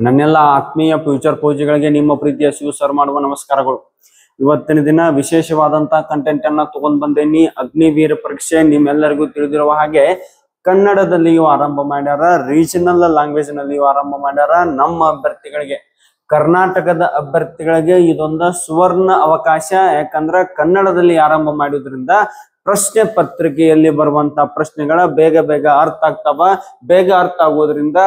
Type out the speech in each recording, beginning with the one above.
ನನ್ನೆಲ್ಲ ಆತ್ಮೀಯ ಫ್ಯೂಚರ್ ಪೂಜೆಗಳಿಗೆ ನಿಮ್ಮ ಪ್ರೀತಿಯ ಶಿವ ಸರ್ ಮಾಡುವ ನಮಸ್ಕಾರಗಳು. ಇವತ್ತಿನ ದಿನ ವಿಶೇಷವಾದಂತ ಕಂಟೆಂಟ್ ಅನ್ನ ತಗೊಂಡ್ ಬಂದೇನಿ. ಅಗ್ನಿವೀರ ಪರೀಕ್ಷೆ ನಿಮ್ಮೆಲ್ಲರಿಗೂ ತಿಳಿದಿರುವ ಹಾಗೆ ಕನ್ನಡದಲ್ಲಿಯೂ ಆರಂಭ ಮಾಡ್ಯಾರ, ರೀಜನಲ್ ಲ್ಯಾಂಗ್ವೇಜ್ ನಲ್ಲಿಯೂ ಆರಂಭ ಮಾಡ್ಯಾರ. ನಮ್ಮ ಅಭ್ಯರ್ಥಿಗಳಿಗೆ, ಕರ್ನಾಟಕದ ಅಭ್ಯರ್ಥಿಗಳಿಗೆ ಇದೊಂದು ಸುವರ್ಣ ಅವಕಾಶ. ಯಾಕಂದ್ರೆ ಕನ್ನಡದಲ್ಲಿ ಆರಂಭ ಮಾಡೋದ್ರಿಂದ ಪ್ರಶ್ನೆ ಪತ್ರಿಕೆಯಲ್ಲಿ ಬರುವಂತ ಪ್ರಶ್ನೆಗಳ ಬೇಗ ಬೇಗ ಅರ್ಥ ಆಗ್ತಾವ. ಬೇಗ ಅರ್ಥ ಆಗೋದ್ರಿಂದ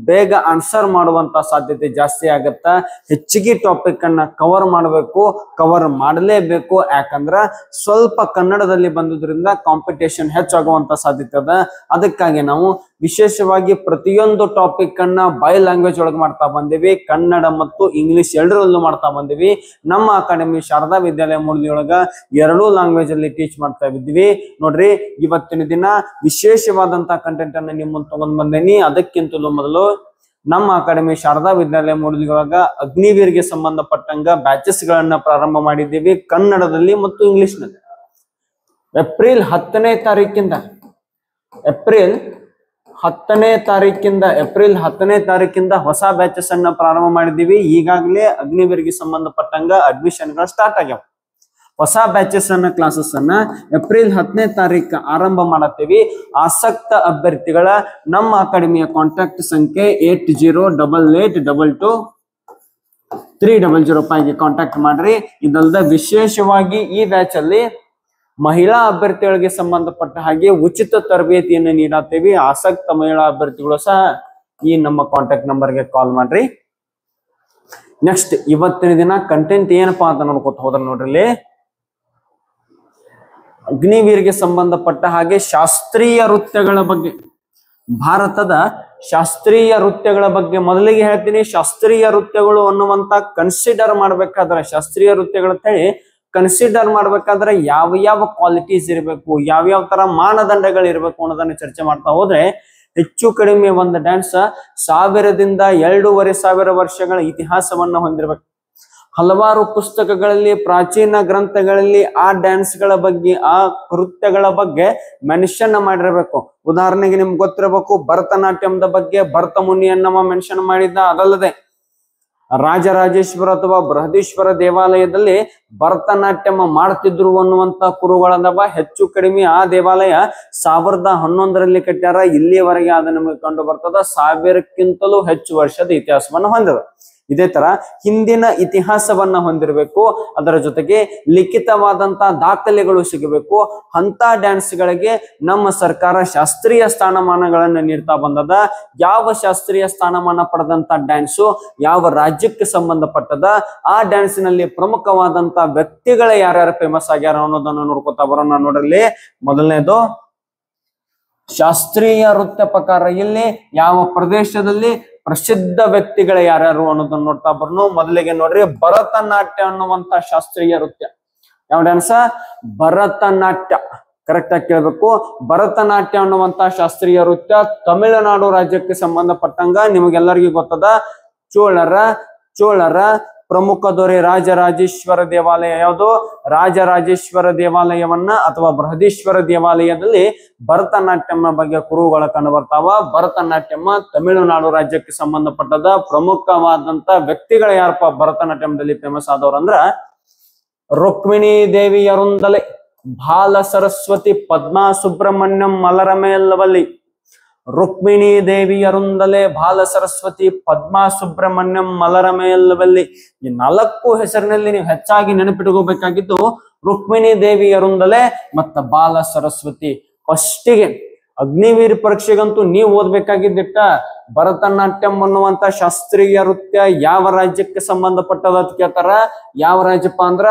ಬೇಗ ಆನ್ಸರ್ ಮಾಡುವಂತ ಸಾಧ್ಯತೆ ಜಾಸ್ತಿ ಆಗತ್ತ. ಹೆಚ್ಚಿಗೆ ಟಾಪಿಕ್ ಅನ್ನ ಕವರ್ ಮಾಡಬೇಕು, ಕವರ್ ಮಾಡಲೇಬೇಕು. ಯಾಕಂದ್ರ ಸ್ವಲ್ಪ ಕನ್ನಡದಲ್ಲಿ ಬಂದುದ್ರಿಂದ ಕಾಂಪಿಟೇಷನ್ ಹೆಚ್ಚಾಗುವಂತ ಸಾಧ್ಯತೆ ಅದ. ಅದಕ್ಕಾಗಿ ನಾವು ವಿಶೇಷವಾಗಿ ಪ್ರತಿಯೊಂದು ಟಾಪಿಕ್ ಅನ್ನ ಬೈ ಲ್ಯಾಂಗ್ವೇಜ್ ಒಳಗೆ ಮಾಡ್ತಾ ಬಂದಿವಿ. ಕನ್ನಡ ಮತ್ತು ಇಂಗ್ಲಿಷ್ ಎರಡರಲ್ಲೂ ಮಾಡ್ತಾ ಬಂದಿವಿ. ನಮ್ಮ ಅಕಾಡೆಮಿ ಶಾರದಾ ವಿದ್ಯಾಲಯ ಮೂಡಲಿಯೊಳಗ ಎರಡೂ ಲ್ಯಾಂಗ್ವೇಜ್ ಅಲ್ಲಿ ಟೀಚ್ ಮಾಡ್ತಾ ಇದ್ವಿ. ನೋಡ್ರಿ, ಇವತ್ತಿನ ದಿನ ವಿಶೇಷವಾದಂತಹ ಕಂಟೆಂಟ್ ಅನ್ನ ನಿಮ್ಮ ಮುಂದೆ ತಗೊಂಡ್ ಬಂದೇನಿ. ಅದಕ್ಕಿಂತಲೂ ಮೊದಲು ನಮ್ಮ ಅಕಾಡೆಮಿ ಶಾರದಾ ವಿದ್ಯಾಲಯ ಮೂಡಲಿಯೊಳಗ ಅಗ್ನಿವೀರ್ಗೆ ಸಂಬಂಧಪಟ್ಟಂಗ ಬ್ಯಾಚಸ್ ಗಳನ್ನ ಪ್ರಾರಂಭ ಮಾಡಿದ್ದೀವಿ, ಕನ್ನಡದಲ್ಲಿ ಮತ್ತು ಇಂಗ್ಲಿಷ್ ನಲ್ಲಿ. ಏಪ್ರಿಲ್ 10ನೇ ತಾರೀಕಿಂದ ಹೊಸ ಬ್ಯಾಚಸ್ ಅನ್ನ ಪ್ರಾರಂಭ ಮಾಡಿದ್ದೀವಿ. ಈಗಾಗಲೇ ಅಗ್ನಿವೀರ್ಗೆ ಸಂಬಂಧಪಟ್ಟಂಗ ಅಡ್ಮಿಷನ್ ಗಳು ಸ್ಟಾರ್ಟ್ ಆಗ್ಯಾವ. ಹೊಸ ಬ್ಯಾಚಸ್ ಅನ್ನ ಕ್ಲಾಸಸ್ ಅನ್ನ ಏಪ್ರಿಲ್ 10ನೇ ತಾರೀಕು ಆರಂಭ ಮಾಡತ್ತೀವಿ. ಆಸಕ್ತ ಅಭ್ಯರ್ಥಿಗಳ ನಮ್ಮ ಅಕಾಡೆಮಿಯ ಕಾಂಟ್ಯಾಕ್ಟ್ ಸಂಖ್ಯೆ 8088223005 ಕಾಂಟ್ಯಾಕ್ಟ್ ಮಾಡ್ರಿ. ಇದಲ್ಲದ ವಿಶೇಷವಾಗಿ ಈ ಬ್ಯಾಚ್ ಅಲ್ಲಿ ಮಹಿಳಾ ಅಭ್ಯರ್ಥಿಗಳಿಗೆ ಸಂಬಂಧಪಟ್ಟ ಹಾಗೆ ಉಚಿತ ತರಬೇತಿಯನ್ನು ನೀಡತ್ತೇವಿ. ಆಸಕ್ತ ಮಹಿಳಾ ಅಭ್ಯರ್ಥಿಗಳು ಸಹ ಈ ನಮ್ಮ ಕಾಂಟ್ಯಾಕ್ಟ್ ನಂಬರ್ಗೆ ಕಾಲ್ ಮಾಡ್ರಿ. ನೆಕ್ಸ್ಟ್ ಇವತ್ತಿನ ದಿನ ಕಂಟೆಂಟ್ ಏನಪ್ಪಾ ಅಂತ ನೋಡ್ಕೊತ ಹೋದ್ರ ನೋಡ್ರಿ, ಅಗ್ನಿವೀರ್ಗೆ ಸಂಬಂಧಪಟ್ಟ ಹಾಗೆ ಶಾಸ್ತ್ರೀಯ ನೃತ್ಯಗಳ ಬಗ್ಗೆ, ಭಾರತದ ಶಾಸ್ತ್ರೀಯ ನೃತ್ಯಗಳ ಬಗ್ಗೆ ಮೊದಲಿಗೆ ಹೇಳ್ತೀನಿ. ಶಾಸ್ತ್ರೀಯ ನೃತ್ಯಗಳು ಅನ್ನುವಂತ ಕನ್ಸಿಡರ್ ಮಾಡ್ಬೇಕಾದ್ರೆ, ಶಾಸ್ತ್ರೀಯ ನೃತ್ಯಗಳ ಹೇಳಿ ಕನ್ಸಿಡರ್ ಮಾಡ್ಬೇಕಾದ್ರೆ ಯಾವ ಕ್ವಾಲಿಟೀಸ್ ಇರಬೇಕು, ಯಾವ್ಯಾವ ತರ ಮಾನದಂಡಗಳು ಇರಬೇಕು ಅನ್ನೋದನ್ನ ಚರ್ಚೆ ಮಾಡ್ತಾ ಹೋದ್ರೆ ಹೆಚ್ಚು ಕಡಿಮೆ ಒಂದು ಡ್ಯಾನ್ಸ್ 1000ದಿಂದ 2500 ವರ್ಷಗಳ ಇತಿಹಾಸವನ್ನ ಹೊಂದಿರಬೇಕು. ಹಲವಾರು ಪುಸ್ತಕಗಳಲ್ಲಿ, ಪ್ರಾಚೀನ ಗ್ರಂಥಗಳಲ್ಲಿ ಆ ಡ್ಯಾನ್ಸ್ ಗಳ ಬಗ್ಗೆ, ಆ ನೃತ್ಯಗಳ ಬಗ್ಗೆ ಮೆನ್ಷನ್ ಮಾಡಿರಬೇಕು. ಉದಾಹರಣೆಗೆ ನಿಮ್ಗೆ ಗೊತ್ತಿರಬೇಕು, ಭರತನಾಟ್ಯಂದ ಬಗ್ಗೆ ಭರತ ಮುನಿಯನ್ನವ ಮೆನ್ಷನ್ ಮಾಡಿದ್ದ. ಅದಲ್ಲದೆ ರಾಜರಾಜೇಶ್ವರ ಅಥವಾ ಬೃಹದೀಶ್ವರ ದೇವಾಲಯದಲ್ಲಿ ಭರತನಾಟ್ಯಮ ಮಾಡ್ತಿದ್ರು ಅನ್ನುವಂತ ಕುರುಗಳದವ. ಹೆಚ್ಚು ಕಡಿಮೆ ಆ ದೇವಾಲಯ 1011ರಲ್ಲಿ ಕಟ್ಟ್ಯಾರ. ಇಲ್ಲಿಯವರೆಗೆ ಅದು ನಮಗೆ ಕಂಡು ಬರ್ತದ. 1000ಕ್ಕಿಂತಲೂ ಹೆಚ್ಚು ವರ್ಷದ ಇತಿಹಾಸವನ್ನ ಹೊಂದಿದೆ. ಇದೇ ತರ ಹಿಂದಿನ ಇತಿಹಾಸವನ್ನ ಹೊಂದಿರಬೇಕು. ಅದರ ಜೊತೆಗೆ ಲಿಖಿತವಾದಂತಹ ದಾಖಲೆಗಳು ಸಿಗಬೇಕು. ಅಂತ ಡ್ಯಾನ್ಸ್ ಗಳಿಗೆ ನಮ್ಮ ಸರ್ಕಾರ ಶಾಸ್ತ್ರೀಯ ಸ್ಥಾನಮಾನಗಳನ್ನ ನೀಡ್ತಾ ಬಂದದ. ಯಾವ ಶಾಸ್ತ್ರೀಯ ಸ್ಥಾನಮಾನ ಪಡೆದಂತ ಡ್ಯಾನ್ಸು ಯಾವ ರಾಜ್ಯಕ್ಕೆ ಸಂಬಂಧಪಟ್ಟದ, ಆ ಡ್ಯಾನ್ಸ್ ನಲ್ಲಿ ಪ್ರಮುಖವಾದಂತ ವ್ಯಕ್ತಿಗಳ ಯಾರ್ಯಾರು ಫೇಮಸ್ ಆಗ್ಯಾರ ಅನ್ನೋದನ್ನ ನೋಡ್ಕೊತಾ ಬರೋಣ. ನೋಡ್ರಲ್ಲಿ, ಮೊದಲನೇದು ಶಾಸ್ತ್ರೀಯ ನೃತ್ಯ ಪ್ರಕಾರ ಇಲ್ಲಿ ಯಾವ ಪ್ರದೇಶದಲ್ಲಿ ಪ್ರಸಿದ್ಧ ವ್ಯಕ್ತಿಗಳ ಯಾರ್ಯಾರು ಅನ್ನೋದನ್ನ ನೋಡ್ತಾ ಬರೋಣ. ಮೊದಲಿಗೆ ನೋಡ್ರಿ, ಭರತನಾಟ್ಯ ಅನ್ನುವಂತ ಶಾಸ್ತ್ರೀಯ ನೃತ್ಯ. ಯಾವ ಡ್ಯಾನ್ಸ? ಭರತನಾಟ್ಯ. ಕರೆಕ್ಟ್ ಆಗಿ ಕೇಳ್ಬೇಕು. ಭರತನಾಟ್ಯ ಅನ್ನುವಂತ ಶಾಸ್ತ್ರೀಯ ನೃತ್ಯ ತಮಿಳುನಾಡು ರಾಜ್ಯಕ್ಕೆ ಸಂಬಂಧಪಟ್ಟಂಗ ನಿಮಗೆಲ್ಲರಿಗೂ ಗೊತ್ತದ. ಚೋಳರ ಪ್ರಮುಖ ದೊರೆ ರಾಜರಾಜೇಶ್ವರ ದೇವಾಲಯ ಯಾವುದು? ರಾಜರಾಜೇಶ್ವರ ದೇವಾಲಯವನ್ನ ಅಥವಾ ಬೃಹದೀಶ್ವರ ದೇವಾಲಯದಲ್ಲಿ ಭರತನಾಟ್ಯಂ ಬಗ್ಗೆ ಕುರುಗಳ ಕಂಡು ಬರ್ತಾವ. ಭರತನಾಟ್ಯಂ ತಮಿಳುನಾಡು ರಾಜ್ಯಕ್ಕೆ ಸಂಬಂಧಪಟ್ಟದ. ಪ್ರಮುಖವಾದಂತ ವ್ಯಕ್ತಿಗಳು ಯಾರಪ್ಪ ಭರತನಾಟ್ಯಂದಲ್ಲಿ ಫೇಮಸ್ ಆದವ್ರಂದ್ರ ರುಕ್ಮಿಣಿ ದೇವಿ ಅರುಂದಲೆ, ಬಾಲ ಸರಸ್ವತಿ, ಪದ್ಮಾ ಸುಬ್ರಹ್ಮಣ್ಯಂ, ಮಲರಮೇಲ್ವಲ್ಲಿ. ರುಕ್ಮಿಣಿ ದೇವಿ ಅರುಂದಲೆ, ಬಾಲ ಸರಸ್ವತಿ, ಪದ್ಮಾ ಸುಬ್ರಹ್ಮಣ್ಯಂ, ಮಲರಮೇಲ್ವಲ್ಲಿ. ಈ 4 ಹೆಸರಿನಲ್ಲಿ ನೀವು ಹೆಚ್ಚಾಗಿ ನೆನಪಿಟ್ಕೋಬೇಕಾಗಿದ್ದು ರುಕ್ಮಿಣಿ ದೇವಿ ಅರುಂದಲೆ ಮತ್ತ ಬಾಲ ಸರಸ್ವತಿ. ಫಸ್ಟಿಗೆ ಅಗ್ನಿವೀರ್ ಪರೀಕ್ಷೆಗಂತೂ ನೀವು ಓದ್ಬೇಕಾಗಿದ್ದಿಟ್ಟ ಭರತನಾಟ್ಯಂ ಅನ್ನುವಂತ ಶಾಸ್ತ್ರೀಯ ನೃತ್ಯ ಯಾವ ರಾಜ್ಯಕ್ಕೆ ಸಂಬಂಧಪಟ್ಟದ ಅಂತ ಕೇಳ್ತಾರ. ಯಾವ ರಾಜ್ಯಪ್ಪ ಅಂದ್ರ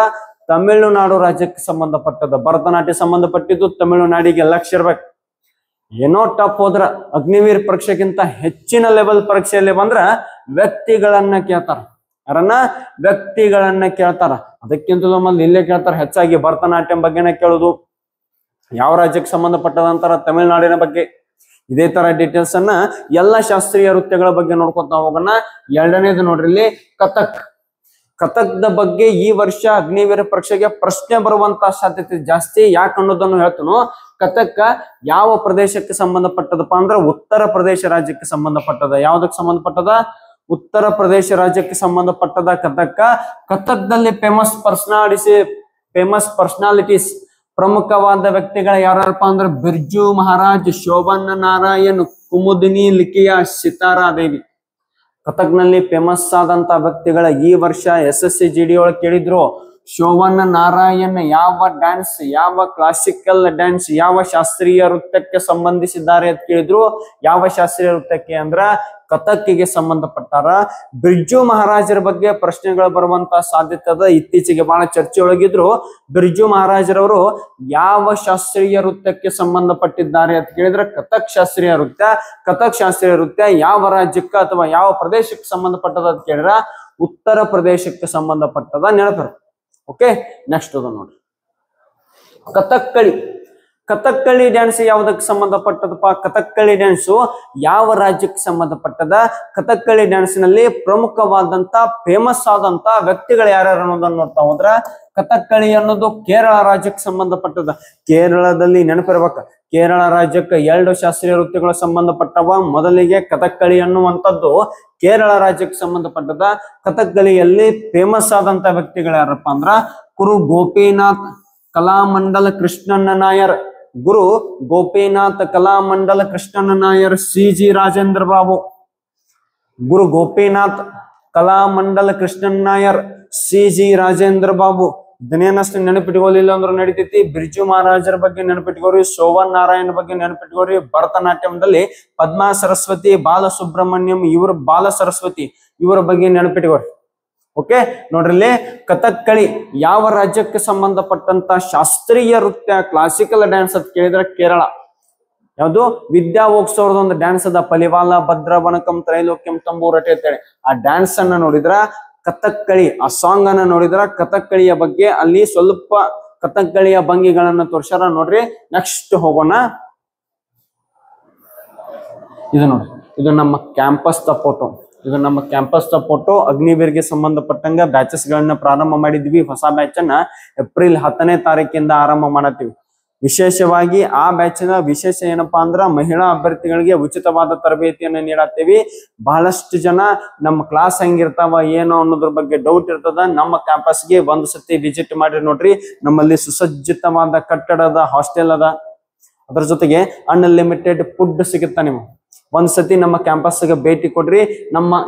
ತಮಿಳುನಾಡು ರಾಜ್ಯಕ್ಕೆ ಸಂಬಂಧಪಟ್ಟದ. ಭರತನಾಟ್ಯ ಸಂಬಂಧಪಟ್ಟಿದ್ದು ತಮಿಳುನಾಡಿಗೆ ಲಕ್ಷ ಇರ್ಬೇಕು. ಏನೋ ಟಫ್ ಹೋದ್ರ ಅಗ್ನಿವೀರ್ ಪರೀಕ್ಷೆಗಿಂತ ಹೆಚ್ಚಿನ ಲೆವೆಲ್ ಪರೀಕ್ಷೆಯಲ್ಲಿ ಬಂದ್ರ ವ್ಯಕ್ತಿಗಳನ್ನ ಕೇಳ್ತಾರ. ಯಾರನ್ನ? ವ್ಯಕ್ತಿಗಳನ್ನ ಕೇಳ್ತಾರ. ಅದಕ್ಕಿಂತಲೂ ಮೊದಲು ಇಲ್ಲೇ ಕೇಳ್ತಾರ. ಹೆಚ್ಚಾಗಿ ಭರತನಾಟ್ಯಂ ಬಗ್ಗೆನೇ ಕೇಳುದು. ಯಾವ ರಾಜ್ಯಕ್ಕೆ ಸಂಬಂಧಪಟ್ಟದಂತಾರ? ತಮಿಳುನಾಡಿನ ಬಗ್ಗೆ. ಇದೇ ತರ ಡೀಟೇಲ್ಸ್ ಅನ್ನ ಎಲ್ಲ ಶಾಸ್ತ್ರೀಯ ನೃತ್ಯಗಳ ಬಗ್ಗೆ ನೋಡ್ಕೊತಾ ಹೋಗೋಣ. ಎರಡನೇದು ನೋಡ್ರಿ, ಇಲ್ಲಿ ಕಥಕ್. ಕಥಕ್ದ ಬಗ್ಗೆ ಈ ವರ್ಷ ಅಗ್ನಿವೀರ ಪರೀಕ್ಷೆಗೆ ಪ್ರಶ್ನೆ ಬರುವಂತ ಸಾಧ್ಯತೆ ಜಾಸ್ತಿ. ಯಾಕೆ ಅನ್ನೋದನ್ನು ಹೇಳ್ತಾನು. ಕಥಕ್ ಯಾವ ಪ್ರದೇಶಕ್ಕೆ ಸಂಬಂಧಪಟ್ಟದಪ್ಪ ಅಂದ್ರೆ ಉತ್ತರ ಪ್ರದೇಶ ರಾಜ್ಯಕ್ಕೆ ಸಂಬಂಧಪಟ್ಟದ. ಯಾವ್ದಕ್ಕೆ ಸಂಬಂಧಪಟ್ಟದ? ಉತ್ತರ ಪ್ರದೇಶ ರಾಜ್ಯಕ್ಕೆ ಸಂಬಂಧಪಟ್ಟದ ಕಥಕ್. ಕಥಕ್ದಲ್ಲಿ ಫೇಮಸ್ ಪರ್ಸನಾಲಿಟೀಸ್ ಪ್ರಮುಖವಾದ ವ್ಯಕ್ತಿಗಳ ಯಾರಪ್ಪ ಅಂದ್ರೆ ಬಿರ್ಜು ಮಹಾರಾಜ್, ಶೋಭನ್ ನಾರಾಯಣ್, ಕುಮುದಿನಿ ಲಿಖಿಯಾ, ಸಿತಾರಾದೇವಿ. ಕಥಕ್ನಲ್ಲಿ ಫೇಮಸ್ ಆದಂತ ವ್ಯಕ್ತಿಗಳ ಈ ವರ್ಷ SSC/GD ಒಳಗೆ ಕೇಳಿದ್ರು. ಶೋಭನ್ ನಾರಾಯಣ್ ಯಾವ ಡ್ಯಾನ್ಸ್, ಯಾವ ಕ್ಲಾಸಿಕಲ್ ಡ್ಯಾನ್ಸ್, ಯಾವ ಶಾಸ್ತ್ರೀಯ ನೃತ್ಯಕ್ಕೆ ಸಂಬಂಧಿಸಿದ್ದಾರೆ ಅಂತ ಕೇಳಿದ್ರು. ಯಾವ ಶಾಸ್ತ್ರೀಯ ನೃತ್ಯಕ್ಕೆ ಅಂದ್ರ ಕಥಕ್ಕಿಗೆ ಸಂಬಂಧಪಟ್ಟಾರ. ಬಿರ್ಜು ಮಹಾರಾಜರ ಬಗ್ಗೆ ಪ್ರಶ್ನೆಗಳು ಬರುವಂತ ಸಾಧ್ಯತೆ ಅದ. ಇತ್ತೀಚೆಗೆ ಬಹಳ ಚರ್ಚೆ ಒಳಗಿದ್ರು. ಬಿರ್ಜು ಮಹಾರಾಜರವರು ಯಾವ ಶಾಸ್ತ್ರೀಯ ನೃತ್ಯಕ್ಕೆ ಸಂಬಂಧಪಟ್ಟಿದ್ದಾರೆ ಅಂತ ಕೇಳಿದ್ರೆ ಕಥಕ್ ಶಾಸ್ತ್ರೀಯ ನೃತ್ಯ. ಕಥಕ್ ಶಾಸ್ತ್ರೀಯ ನೃತ್ಯ ಯಾವ ರಾಜ್ಯಕ್ಕೆ ಅಥವಾ ಯಾವ ಪ್ರದೇಶಕ್ಕೆ ಸಂಬಂಧಪಟ್ಟದ ಅಂತ ಕೇಳಿದ್ರ ಉತ್ತರ ಪ್ರದೇಶಕ್ಕೆ ಸಂಬಂಧಪಟ್ಟದ. ನೆನಪಿರು. ಓಕೆ, ನೆಕ್ಸ್ಟ್ ಅದು ನೋಡ್ರಿ. ಕಥಕ್ಕಳಿ ಡ್ಯಾನ್ಸ್ ಯಾವ್ದಕ್ಕೆ ಸಂಬಂಧಪಟ್ಟದಪ್ಪ? ಕಥಕ್ಕಳಿ ಡ್ಯಾನ್ಸು ಯಾವ ರಾಜ್ಯಕ್ಕೆ ಸಂಬಂಧಪಟ್ಟದ? ಕಥಕ್ಕಳಿ ಡ್ಯಾನ್ಸ್ ನಲ್ಲಿ ಪ್ರಮುಖವಾದಂತ ಫೇಮಸ್ ಆದಂತ ವ್ಯಕ್ತಿಗಳು ಯಾರ್ಯಾರು ಅನ್ನೋದನ್ನ ನೋಡ್ತಾ ಹೋದ್ರ ಕಥಕ್ಕಳಿ ಅನ್ನೋದು ಕೇರಳ ರಾಜ್ಯಕ್ಕೆ ಸಂಬಂಧಪಟ್ಟದ. ಕೇರಳದಲ್ಲಿ ನೆನಪಿರ್ಬೇಕ, ಕೇರಳ ರಾಜ್ಯಕ್ಕೆ 2 ಶಾಸ್ತ್ರೀಯ ನೃತ್ಯಗಳು ಸಂಬಂಧಪಟ್ಟವ. ಮೊದಲಿಗೆ ಕಥಕ್ಕಳಿ ಅನ್ನುವಂಥದ್ದು ಕೇರಳ ರಾಜ್ಯಕ್ಕೆ ಸಂಬಂಧಪಟ್ಟದ. ಕಥಕ್ಕಳಿಯಲ್ಲಿ ಫೇಮಸ್ ಆದಂತ ವ್ಯಕ್ತಿಗಳು ಯಾರಪ್ಪ ಅಂದ್ರ ಗುರು ಗೋಪಿನಾಥ್ ಕಲಾಮಂಡಲ ಕೃಷ್ಣಣ್ಣ ನಾಯರ್, ಗುರು ಗೋಪಿನಾಥ್ ಕಲಾಮಂಡಲ ಕೃಷ್ಣಣ್ಣ ನಾಯರ್, CG ರಾಜೇಂದ್ರ ಬಾಬು. ಗುರು ಗೋಪಿನಾಥ್ ಕಲಾಮಂಡಲ ಕೃಷ್ಣಣ್ಣ ನಾಯರ್, CG ರಾಜೇಂದ್ರ ಬಾಬು. ಇದನ್ನೇನಷ್ಟು ನೆನಪಿಟ್ಕೊಳ್ಳಿಲ್ಲ ಅಂದ್ರೂ ನಡೀತೈತಿ. ಬಿರ್ಜು ಮಹಾರಾಜರ ಬಗ್ಗೆ ನೆನಪಿಟ್ಕೋರಿ, ಶೋಭನ್ ನಾರಾಯಣ್ ಬಗ್ಗೆ ನೆನಪಿಟ್ಕೋರಿ. ಭರತನಾಟ್ಯಂದಲ್ಲಿ ಪದ್ಮಾ ಸರಸ್ವತಿ, ಬಾಲಸುಬ್ರಹ್ಮಣ್ಯಂ ಬಾಲ ಸರಸ್ವತಿ ಇವರ ಬಗ್ಗೆ ನೆನಪಿಟ್ಕೋರಿ. ಓಕೆ, ನೋಡ್ರಿ ಕಥಕ್ಕಳಿ ಯಾವ ರಾಜ್ಯಕ್ಕೆ ಸಂಬಂಧಪಟ್ಟಂತ ಶಾಸ್ತ್ರೀಯ ನೃತ್ಯ ಕ್ಲಾಸಿಕಲ್ ಡ್ಯಾನ್ಸ್ ಅಂತ ಕೇಳಿದ್ರೆ ಕೇರಳ. ಯಾವುದು? ವಿದ್ಯಾವೋತ್ಸವದ ಒಂದು ಡ್ಯಾನ್ಸ್ ಅದ, ಪಲಿವಾಲ ಭದ್ರ ವನಕಂ ತ್ರೈಲೋಕ್ಯಂ ತಂಬೂರಟೆ ಅಂತೇಳಿ. ಆ ಡ್ಯಾನ್ಸ್ ಅನ್ನ ನೋಡಿದ್ರ ಕಥಕ್ಕಳಿ, ಆ ಸಾಂಗ್ ಅನ್ನ ನೋಡಿದ್ರ ಕಥಕ್ಕಳಿಯ ಬಗ್ಗೆ ಅಲ್ಲಿ ಸ್ವಲ್ಪ ಕಥಕ್ಕಳಿಯ ಭಂಗಿಗಳನ್ನ ತೋರ್ಸ್ಯಾರ. ನೋಡ್ರಿ, ನೆಕ್ಸ್ಟ್ ಹೋಗೋಣ. ಇದು ನೋಡ್ರಿ, ಇದು ನಮ್ಮ ಕ್ಯಾಂಪಸ್ ದ ಫೋಟೋ. ಇದು ನಮ್ಮ ಕ್ಯಾಂಪಸ್ ದ ಫೋಟೋ. ಅಗ್ನಿವೀರ್ಗೆ ಸಂಬಂಧಪಟ್ಟಂಗ ಬ್ಯಾಚಸ್ ಗಳನ್ನ ಪ್ರಾರಂಭ ಮಾಡಿದ್ವಿ. ಹೊಸ ಬ್ಯಾಚ್ ಅನ್ನ ಏಪ್ರಿಲ್ 10ನೇ ತಾರೀಕಿಂದ ಆರಂಭ ಮಾಡತ್ತೀವಿ. ವಿಶೇಷವಾಗಿ ಆ ಬ್ಯಾಚ್ ನ ವಿಶೇಷ ಏನಪ್ಪಾ ಅಂದ್ರ ಮಹಿಳಾ ಅಭ್ಯರ್ಥಿಗಳಿಗೆ ಉಚಿತವಾದ ತರಬೇತಿಯನ್ನ ನೀಡತ್ತೀವಿ. ಬಹಳಷ್ಟು ಜನ ನಮ್ಮ ಕ್ಲಾಸ್ ಹೆಂಗಿರ್ತಾವ ಏನೋ ಅನ್ನೋದ್ರ ಬಗ್ಗೆ ಡೌಟ್ ಇರ್ತದ. ನಮ್ಮ ಕ್ಯಾಂಪಸ್ಗೆ ಒಂದು ಸತಿ ವಿಸಿಟ್ ಮಾಡಿ ನೋಡ್ರಿ. ನಮ್ಮಲ್ಲಿ ಸುಸಜ್ಜಿತವಾದ ಕಟ್ಟಡದ ಹಾಸ್ಟೆಲ್ ಅದ. ಅದ್ರ ಜೊತೆಗೆ ಅನ್ಲಿಮಿಟೆಡ್ ಫುಡ್ ಸಿಗುತ್ತಾ. ನೀವು ಒಂದ್ಸತಿ ನಮ್ಮ ಕ್ಯಾಂಪಸ್ಗೆ ಭೇಟಿ ಕೊಡ್ರಿ.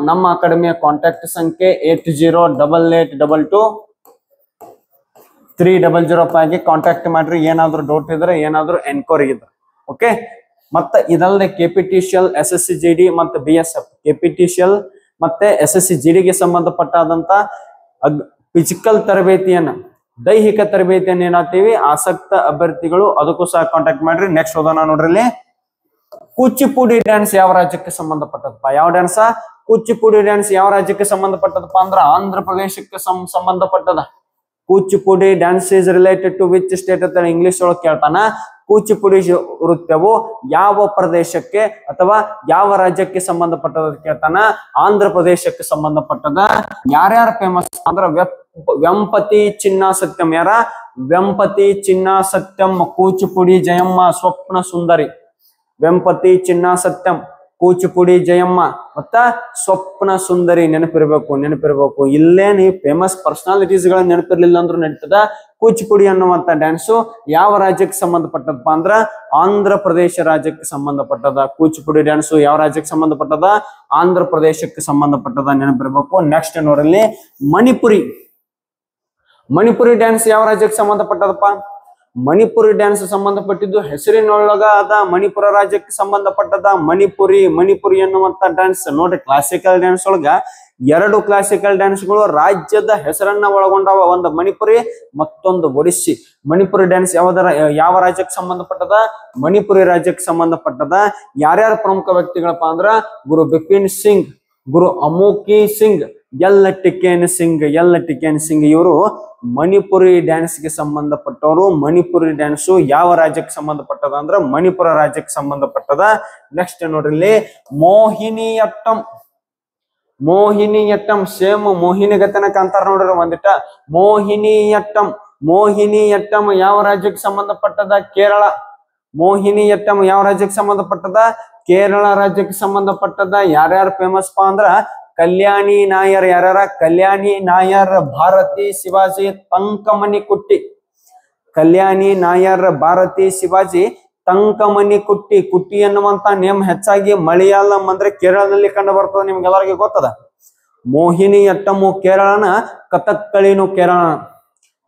ನಮ್ಮ ಅಕಾಡೆಮಿಯ ಕಾಂಟ್ಯಾಕ್ಟ್ ಸಂಖ್ಯೆ 8088223005ಗೆ ಕಾಂಟ್ಯಾಕ್ಟ್ ಮಾಡ್ರಿ. ಏನಾದ್ರು ಡೌಟ್ ಇದ್ರೆ, ಏನಾದ್ರು ಎನ್ಕ್ವೈರಿ ಇದ್ರೆ. ಓಕೆ, ಮತ್ತೆ ಇದಲ್ಲದೆ KPTCL, SSC/GD ಮತ್ತು BSF, KPTCL ಮತ್ತೆ SSC/GDಗೆ ಸಂಬಂಧಪಟ್ಟಾದಂತ ಫಿಸಿಕಲ್ ತರಬೇತಿಯನ್ನ, ದೈಹಿಕ ತರಬೇತಿಯನ್ನು ಏನಾಗ್ತೀವಿ ಆಸಕ್ತ ಅಭ್ಯರ್ಥಿಗಳು ಅದಕ್ಕೂ ಸಹ ಕಾಂಟ್ಯಾಕ್ಟ್ ಮಾಡ್ರಿ. ನೆಕ್ಸ್ಟ್ ಓದೋಣ ನೋಡ್ರಿ. ಕೂಚಿಪುಡಿ ಡ್ಯಾನ್ಸ್ ಯಾವ ರಾಜ್ಯಕ್ಕೆ ಸಂಬಂಧಪಟ್ಟದಪ್ಪ? ಯಾವ ಡ್ಯಾನ್ಸ್? ಕೂಚಿಪುಡಿ ಡ್ಯಾನ್ಸ್ ಯಾವ ರಾಜ್ಯಕ್ಕೆ ಸಂಬಂಧಪಟ್ಟದಪ್ಪ ಅಂದ್ರ ಆಂಧ್ರ ಪ್ರದೇಶಕ್ಕೆ ಸಂಬಂಧಪಟ್ಟದ. Kuchipudi dance is related to which state ಅಂತ ಇಂಗ್ಲಿಷ್ ಒಳಗೆ ಕೇಳ್ತಾನ. ಕೂಚಿಪುಡಿ ನೃತ್ಯವು ಯಾವ ಪ್ರದೇಶಕ್ಕೆ ಅಥವಾ ಯಾವ ರಾಜ್ಯಕ್ಕೆ ಸಂಬಂಧಪಟ್ಟದ ಕೇಳ್ತಾನ. ಆಂಧ್ರ ಪ್ರದೇಶಕ್ಕೆ ಸಂಬಂಧಪಟ್ಟದ. ಯಾರ್ಯಾರು ಫೇಮಸ್ ಅಂದ್ರ ವೆಂಪತಿ ಚಿನ್ನ ಸತ್ಯಂ. ಯಾರ? ವೆಂಪತಿ ಚಿನ್ನ ಸತ್ಯಂ, ಕೂಚಿಪುಡಿ ಜಯಮ್ಮ, ಸ್ವಪ್ನ ಸುಂದರಿ. ವೆಂಪತಿ ಚಿನ್ನ ಸತ್ಯಂ, ಕೂಚಿಪುಡಿ ಜಯಮ್ಮ ಮತ್ತ ಸ್ವಪ್ನ ಸುಂದರಿ. ನೆನಪಿರ್ಬೇಕು. ಇಲ್ಲೇ ನೀವು ಫೇಮಸ್ ಪರ್ಸನಾಲಿಟೀಸ್ ಗಳ ನೆನಪಿರ್ಲಿಲ್ಲ ಅಂದ್ರೂ ನಡೀತದ. ಕೂಚಿಪುಡಿ ಅನ್ನುವಂತ ಡ್ಯಾನ್ಸು ಯಾವ ರಾಜ್ಯಕ್ಕೆ ಸಂಬಂಧಪಟ್ಟದಪ್ಪ ಅಂದ್ರ ಆಂಧ್ರ ಪ್ರದೇಶ ರಾಜ್ಯಕ್ಕೆ ಸಂಬಂಧಪಟ್ಟದ. ಕೂಚಿಪುಡಿ ಡ್ಯಾನ್ಸು ಯಾವ ರಾಜ್ಯಕ್ಕೆ ಸಂಬಂಧಪಟ್ಟದ? ಆಂಧ್ರ ಪ್ರದೇಶಕ್ಕೆ ಸಂಬಂಧಪಟ್ಟದ. ನೆನಪಿರ್ಬೇಕು. ನೆಕ್ಸ್ಟ್ ನೋಡ್ರಲ್ಲಿ ಮಣಿಪುರಿ ಡ್ಯಾನ್ಸ್ ಯಾವ ರಾಜ್ಯಕ್ಕೆ ಸಂಬಂಧಪಟ್ಟದಪ್ಪ? ಮಣಿಪುರಿ ಡ್ಯಾನ್ಸ್ ಸಂಬಂಧಪಟ್ಟಿದ್ದು ಹೆಸರಿನೊಳಗ ಅದ. ಮಣಿಪುರ ರಾಜ್ಯಕ್ಕೆ ಸಂಬಂಧಪಟ್ಟದ. ಮಣಿಪುರಿ ಅನ್ನುವಂತ ಡ್ಯಾನ್ಸ್ ನೋಡ್ರಿ. ಕ್ಲಾಸಿಕಲ್ ಡ್ಯಾನ್ಸ್ ಒಳಗ 2 ಕ್ಲಾಸಿಕಲ್ ಡ್ಯಾನ್ಸ್ಗಳು ರಾಜ್ಯದ ಹೆಸರನ್ನ ಒಳಗೊಂಡವ. ಒಂದು ಮಣಿಪುರಿ, ಮತ್ತೊಂದು ಒಡಿಸ್ಸಿ. ಮಣಿಪುರಿ ಡ್ಯಾನ್ಸ್ ಯಾವ ರಾಜ್ಯಕ್ಕೆ ಸಂಬಂಧಪಟ್ಟದ? ಮಣಿಪುರಿ ರಾಜ್ಯಕ್ಕೆ ಸಂಬಂಧಪಟ್ಟದ. ಯಾರ್ಯಾರ ಪ್ರಮುಖ ವ್ಯಕ್ತಿಗಳಪ್ಪ ಅಂದ್ರ ಗುರು ಬಿಪಿನ್ ಸಿಂಗ್, ಗುರು ಅಮೋಕಿ ಸಿಂಗ್, ಎಲ್ ಟಿಕೇನ್ ಸಿಂಗ್ ಇವರು ಮಣಿಪುರಿ ಡ್ಯಾನ್ಸ್ಗೆ ಸಂಬಂಧಪಟ್ಟವರು. ಮಣಿಪುರಿ ಡ್ಯಾನ್ಸು ಯಾವ ರಾಜ್ಯಕ್ಕೆ ಸಂಬಂಧಪಟ್ಟದ ಅಂದ್ರ ಮಣಿಪುರ ರಾಜ್ಯಕ್ಕೆ ಸಂಬಂಧಪಟ್ಟದ. ನೆಕ್ಸ್ಟ್ ನೋಡ್ರಿ, ಮೋಹಿನಿಯಟ್ಟಂ. ಮೋಹಿನಿಯಟ್ಟಂ ಸೇಮ್ ಮೋಹಿನಿಗತನ ಕಾಂತಾರ ನೋಡ್ರಿ ಒಂದಿಟ. ಮೋಹಿನಿಯಟ್ಟಂ ಯಾವ ರಾಜ್ಯಕ್ಕೆ ಸಂಬಂಧಪಟ್ಟದ? ಕೇರಳ. ಮೋಹಿನಿಯಟ್ಟಂ ಯಾವ ರಾಜ್ಯಕ್ಕೆ ಸಂಬಂಧಪಟ್ಟದ? ಕೇರಳ ರಾಜ್ಯಕ್ಕೆ ಸಂಬಂಧಪಟ್ಟದ. ಯಾರ್ಯಾರು ಫೇಮಸ್ ಪಾ ಅಂದ್ರ ಕಲ್ಯಾಣಿ ನಾಯರ್. ಯಾರ್ಯಾರ? ಕಲ್ಯಾಣಿ ನಾಯರ್, ಭಾರತಿ, ಶಿವಾಜಿ, ತಂಕಮನಿ ಕುಟ್ಟಿ. ಕಲ್ಯಾಣಿ ನಾಯರ್, ಭಾರತಿ, ಶಿವಾಜಿ, ತಂಕಮನಿ ಕುಟ್ಟಿ. ಕುಟ್ಟಿ ಎನ್ನುವಂತ ನೇಮ್ ಹೆಚ್ಚಾಗಿ ಮಲಯಾಳಂ ಅಂದ್ರೆ ಕೇರಳದಲ್ಲಿ ಕಂಡು ಬರ್ತದೆ, ನಿಮ್ಗೆಲ್ಲರಿಗೂ ಗೊತ್ತದ. ಮೋಹಿನಿಯಟ್ಟಂ ಕೇರಳನ, ಕಥಕ್ಕಳಿನು ಕೇರಳ.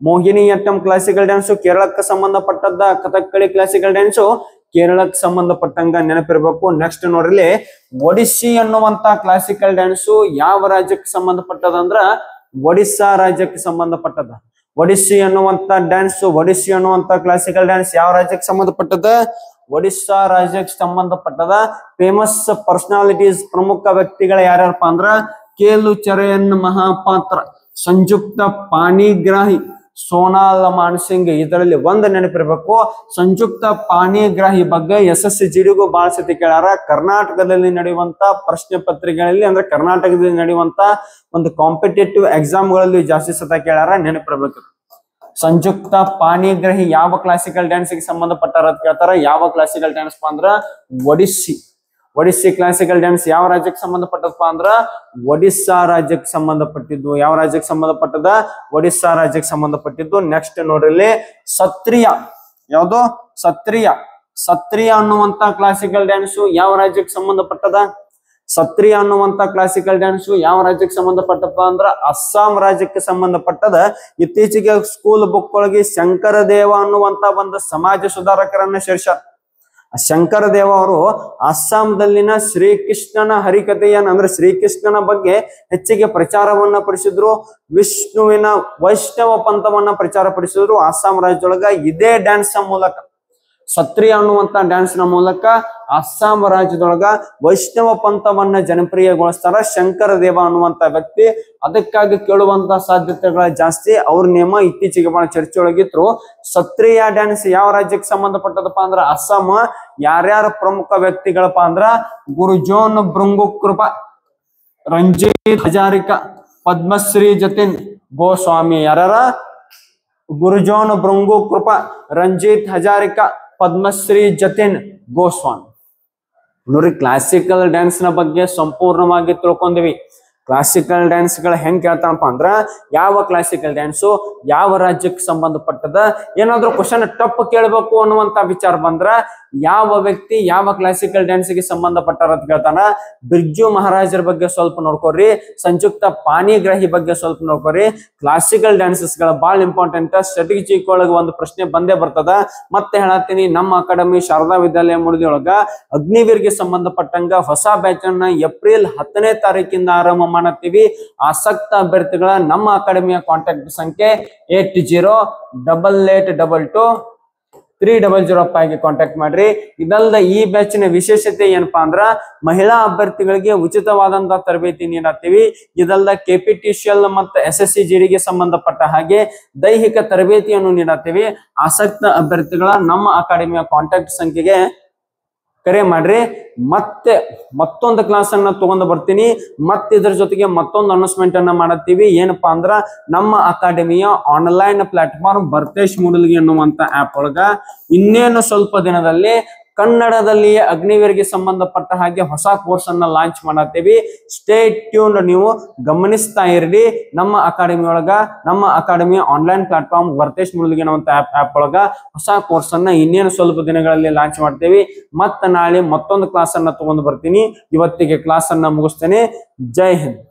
ಮೋಹಿನಿಯಟ್ಟಂ ಕ್ಲಾಸಿಕಲ್ ಡ್ಯಾನ್ಸು ಕೇರಳಕ್ಕೆ ಸಂಬಂಧಪಟ್ಟದ್ದ, ಕಥಕ್ಕಳಿ ಕ್ಲಾಸಿಕಲ್ ಡ್ಯಾನ್ಸು ಕೇರಳಕ್ಕೆ ಸಂಬಂಧಪಟ್ಟಂಗ ನೆನಪಿರ್ಬೇಕು. ನೆಕ್ಸ್ಟ್ ನೋಡ್ರಿ, ಒಡಿಸ್ಸಿ ಅನ್ನುವಂತ ಕ್ಲಾಸಿಕಲ್ ಡ್ಯಾನ್ಸು ಯಾವ ರಾಜ್ಯಕ್ಕೆ ಸಂಬಂಧಪಟ್ಟದ ಅಂದ್ರ ಒಡಿಸ್ಸಾ ರಾಜ್ಯಕ್ಕೆ ಸಂಬಂಧಪಟ್ಟದ. ಒಡಿಸ್ಸಿ ಅನ್ನುವಂತ ಡ್ಯಾನ್ಸ್, ಒಡಿಸ್ಸಿ ಅನ್ನುವಂತ ಕ್ಲಾಸಿಕಲ್ ಡ್ಯಾನ್ಸ್ ಯಾವ ರಾಜ್ಯಕ್ಕೆ ಸಂಬಂಧಪಟ್ಟದ? ಒಡಿಸ್ಸಾ ರಾಜ್ಯಕ್ಕೆ ಸಂಬಂಧಪಟ್ಟದ. ಫೇಮಸ್ ಪರ್ಸನಾಲಿಟೀಸ್, ಪ್ರಮುಖ ವ್ಯಕ್ತಿಗಳ ಯಾರ್ಯಾರಪ್ಪ ಅಂದ್ರ ಕೇಲುಚರಯನ್ ಮಹಾಪಾತ್ರ, ಸಂಯುಕ್ತ ಪಾಣಿಗ್ರಾಹಿ, ಸೋನಾಲ್ ಮಾನ್ಸಿಂಗ್. ಇದರಲ್ಲಿ ಒಂದು ನೆನಪಿರ್ಬೇಕು, ಸಂಯುಕ್ತ ಪಾಣಿಗ್ರಾಹಿ ಬಗ್ಗೆ SSGಡಿಗೂ ಬಹಳ ಸತಿ ಕೇಳಾರ. ಕರ್ನಾಟಕದಲ್ಲಿ ನಡೆಯುವಂತ ಪ್ರಶ್ನೆ ಪತ್ರಿಕೆಗಳಲ್ಲಿ ಅಂದ್ರೆ ಕರ್ನಾಟಕದಲ್ಲಿ ನಡೆಯುವಂತ ಒಂದು ಕಾಂಪಿಟೇಟಿವ್ ಎಕ್ಸಾಮ್ಗಳಲ್ಲಿ ಜಾಸ್ತಿ ಸತ ಕೇಳಾರ, ನೆನಪಿರ್ಬೇಕು. ಸಂಯುಕ್ತ ಪಾಣಿಗ್ರಾಹಿ ಯಾವ ಕ್ಲಾಸಿಕಲ್ ಡ್ಯಾನ್ಸ್ಗೆ ಸಂಬಂಧಪಟ್ಟಾರ ಅಂತ ಕೇಳ್ತಾರ. ಯಾವ ಕ್ಲಾಸಿಕಲ್ ಡ್ಯಾನ್ಸ್ ಅಂದ್ರ ಒಡಿಸ್ಸಿ. ಒಡಿಸ್ಸಿ ಕ್ಲಾಸಿಕಲ್ ಡ್ಯಾನ್ಸ್ ಯಾವ ರಾಜ್ಯಕ್ಕೆ ಸಂಬಂಧಪಟ್ಟದಪ್ಪ ಅಂದ್ರ ಒಡಿಸ್ಸಾ ರಾಜ್ಯಕ್ಕೆ ಸಂಬಂಧಪಟ್ಟಿದ್ದು. ಯಾವ ರಾಜ್ಯಕ್ಕೆ ಸಂಬಂಧಪಟ್ಟದ? ಒಡಿಸ್ಸಾ ರಾಜ್ಯಕ್ಕೆ ಸಂಬಂಧಪಟ್ಟಿದ್ದು. ನೆಕ್ಸ್ಟ್ ನೋಡ್ರಿ, ಸತ್ರಿಯ. ಯಾವುದು? ಸತ್ರಿಯ ಅನ್ನುವಂತ ಕ್ಲಾಸಿಕಲ್ ಡ್ಯಾನ್ಸು ಯಾವ ರಾಜ್ಯಕ್ಕೆ ಸಂಬಂಧಪಟ್ಟದ? ಸತ್ರಿಯ ಅನ್ನುವಂತ ಕ್ಲಾಸಿಕಲ್ ಡ್ಯಾನ್ಸು ಯಾವ ರಾಜ್ಯಕ್ಕೆ ಸಂಬಂಧಪಟ್ಟಪ್ಪ ಅಂದ್ರ ಅಸ್ಸಾಂ ರಾಜ್ಯಕ್ಕೆ ಸಂಬಂಧಪಟ್ಟದ. ಇತ್ತೀಚೆಗೆ ಸ್ಕೂಲ್ ಬುಕ್ ಒಳಗೆ ಶಂಕರದೇವ ಅನ್ನುವಂತ ಒಂದು ಸಮಾಜ ಸುಧಾರಕರನ್ನ ಸೇರ್ಸಾರ. ಶಂಕರದೇವ ಅವರು ಅಸ್ಸಾಂದಲ್ಲಿನ ಶ್ರೀಕೃಷ್ಣನ ಹರಿಕಥೆಯನ್ನ ಅಂದ್ರೆ ಶ್ರೀಕೃಷ್ಣನ ಬಗ್ಗೆ ಹೆಚ್ಚಿಗೆ ಪ್ರಚಾರವನ್ನ ಪಡಿಸಿದ್ರು. ವಿಷ್ಣುವಿನ ವೈಷ್ಣವ ಪಂಥವನ್ನ ಪ್ರಚಾರ ಪಡಿಸಿದ್ರು ಅಸ್ಸಾಂ ರಾಜ್ಯದೊಳಗ ಇದೇ ಡ್ಯಾನ್ಸ್ ಮೂಲಕ. ಸತ್ರಿಯ ಅನ್ನುವಂತ ಡ್ಯಾನ್ಸ್ ನ ಮೂಲಕ ಅಸ್ಸಾಂ ರಾಜ್ಯದೊಳಗ ವೈಷ್ಣವ ಪಂಥವನ್ನ ಜನಪ್ರಿಯಗೊಳಿಸ್ತಾರ ಶಂಕರದೇವ ಅನ್ನುವಂತ ವ್ಯಕ್ತಿ. ಅದಕ್ಕಾಗಿ ಕೇಳುವಂತ ಸಾಧ್ಯತೆಗಳ ಜಾಸ್ತಿ. ಅವ್ರ ನೇಮ ಇತ್ತೀಚೆಗೆ ಬಹಳ ಚರ್ಚೆ ಒಳಗಿದ್ರು. ಸತ್ರಿಯ ಡ್ಯಾನ್ಸ್ ಯಾವ ರಾಜ್ಯಕ್ಕೆ ಸಂಬಂಧಪಟ್ಟದಪ್ಪ ಅಂದ್ರ ಅಸ್ಸಾಂ. ಯಾರ್ಯಾರ ಪ್ರಮುಖ ವ್ಯಕ್ತಿಗಳಪ್ಪ ಅಂದ್ರ ಗುರುಜೋನ್ ಭೃಂಗು ಕೃಪಾ, ರಂಜಿತ್ ಹಜಾರಿಕಾ, ಪದ್ಮಶ್ರೀ ಜತಿನ್ ಗೋಸ್ವಾಮಿ. ಯಾರ್ಯಾರ? ಗುರುಜೋನ್ ಭೃಂಗು ಕೃಪಾ, ರಂಜಿತ್ ಹಜಾರಿಕಾ, ಪದ್ಮಶ್ರೀ ಜತಿನ್ ಗೋಸ್ವಾಮಿ. ನೋಡ್ರಿ, ಕ್ಲಾಸಿಕಲ್ ಡ್ಯಾನ್ಸ್ ನ ಬಗ್ಗೆ ಸಂಪೂರ್ಣವಾಗಿ ತಿಳ್ಕೊಂಡಿವಿ. ಕ್ಲಾಸಿಕಲ್ ಡ್ಯಾನ್ಸ್ ಗಳ ಹೆಂಗ್ ಕೇಳ್ತಾನಪ್ಪ ಅಂದ್ರ ಯಾವ ಕ್ಲಾಸಿಕಲ್ ಡ್ಯಾನ್ಸು ಯಾವ ರಾಜ್ಯಕ್ಕೆ ಸಂಬಂಧಪಟ್ಟದ. ಏನಾದ್ರು ಕ್ವಶನ್ ಟಪ್ ಕೇಳಬೇಕು ಅನ್ನುವಂತ ವಿಚಾರ ಬಂದ್ರ ಯಾವ ವ್ಯಕ್ತಿ ಯಾವ ಕ್ಲಾಸಿಕಲ್ ಡ್ಯಾನ್ಸ್ಗೆ ಸಂಬಂಧಪಟ್ಟಾರ ಅಂತ ಕೇಳ್ತಾನ. ಬಿರ್ಜು ಮಹಾರಾಜರ ಬಗ್ಗೆ ಸ್ವಲ್ಪ ನೋಡ್ಕೋರಿ, ಸಂಯುಕ್ತ ಪಾಣಿಗ್ರಾಹಿ ಬಗ್ಗೆ ಸ್ವಲ್ಪ ನೋಡ್ಕೋರಿ. ಕ್ಲಾಸಿಕಲ್ ಡ್ಯಾನ್ಸಸ್ ಗಳ ಬಹಳ ಇಂಪಾರ್ಟೆಂಟ್. ಸ್ಟ್ರಾಟಜಿಕ್ ಒಳಗ ಒಂದು ಪ್ರಶ್ನೆ ಬಂದೇ ಬರ್ತದ. ಮತ್ತೆ ಹೇಳತ್ತೀನಿ, ನಮ್ಮ ಅಕಾಡೆಮಿ ಶಾರದಾ ವಿದ್ಯಾಲಯ ಮುಡಿದಿ ಒಳಗ ಅಗ್ನಿವೀರ್ಗೆ ಸಂಬಂಧಪಟ್ಟಂಗ ಹೊಸ ಬ್ಯಾಚ್ ಅನ್ನ ಏಪ್ರಿಲ್ 10ನೇ ತಾರೀಕಿಂದ ಆರಂಭ ಮಾಡತ್ತೀವಿ. ಆಸಕ್ತ ಅಭ್ಯರ್ಥಿಗಳ ನಮ್ಮ ಅಕಾಡೆಮಿಯ ಕಾಂಟ್ಯಾಕ್ಟ್ ಸಂಖ್ಯೆ 8088223005 ಕಾಂಟ್ಯಾಕ್ಟ್ ಮಾಡ್ರಿ. ಇದಲ್ದ ಈ ಬ್ಯಾಚಿನ ವಿಶೇಷತೆ ಏನಪ್ಪಾ ಅಂದ್ರ ಮಹಿಳಾ ಅಭ್ಯರ್ಥಿಗಳಿಗೆ ಉಚಿತವಾದಂತಹ ತರಬೇತಿ ನೀಡತ್ತೀವಿ. ಇದಲ್ದ KPTCL ಮತ್ತು SSCGಡಿಗೆ ಸಂಬಂಧಪಟ್ಟ ಹಾಗೆ ದೈಹಿಕ ತರಬೇತಿಯನ್ನು ನೀಡತ್ತೀವಿ. ಆಸಕ್ತ ಅಭ್ಯರ್ಥಿಗಳ ನಮ್ಮ ಅಕಾಡೆಮಿಯ ಕಾಂಟ್ಯಾಕ್ಟ್ ಸಂಖ್ಯೆಗೆ ಕರೆ ಮಾಡ್ರಿ. ಮತ್ತೆ ಮತ್ತೊಂದು ಕ್ಲಾಸ್ ಅನ್ನ ತಗೊಂಡು ಬರ್ತೀನಿ. ಮತ್ತೆ ಇದ್ರ ಜೊತೆಗೆ ಮತ್ತೊಂದು ಅನೌನ್ಸ್ಮೆಂಟ್ ಅನ್ನ ಮಾಡತ್ತೀವಿ. ಏನಪ್ಪಾ ಅಂದ್ರ ನಮ್ಮ ಅಕಾಡೆಮಿಯ ಆನ್ಲೈನ್ ಪ್ಲಾಟ್ಫಾರ್ಮ್ ಭರ್ತೇಶ್ ಮೂಡಲ್ಗಿ ಅನ್ನುವಂತ ಆಪ್ ಒಳಗ ಇನ್ನೇನು ಸ್ವಲ್ಪ ದಿನದಲ್ಲಿ ಕನ್ನಡದಲ್ಲಿಯೇ ಅಗ್ನಿವೀರ್ಗೆ ಸಂಬಂಧಪಟ್ಟ ಹಾಗೆ ಹೊಸ ಕೋರ್ಸ್ ಅನ್ನ ಲಾಂಚ್ ಮಾಡತ್ತೀವಿ. Stay tuned. ನೀವು ಗಮನಿಸ್ತಾ ಇರ್ರಿ. ನಮ್ಮ ಅಕಾಡೆಮಿ ಒಳಗ ನಮ್ಮ ಅಕಾಡೆಮಿಯ ಆನ್ಲೈನ್ ಪ್ಲಾಟ್ಫಾರ್ಮ್ ಭರ್ತೇಶ್ ಮೂಡಲ್ಗಿ ಅನ್ನುವಂತ ಆಪ್ ಒಳಗ ಹೊಸ ಕೋರ್ಸ್ ಅನ್ನ ಇನ್ನೇನು ಸ್ವಲ್ಪ ದಿನಗಳಲ್ಲಿ ಲಾಂಚ್ ಮಾಡ್ತೇವಿ. ಮತ್ತ ನಾಳೆ ಮತ್ತೊಂದು ಕ್ಲಾಸ್ ಅನ್ನ ತಗೊಂಡು ಬರ್ತೀನಿ. ಇವತ್ತಿಗೆ ಕ್ಲಾಸ್ ಅನ್ನ ಮುಗಿಸ್ತೇನೆ. ಜೈ ಹಿಂದ್.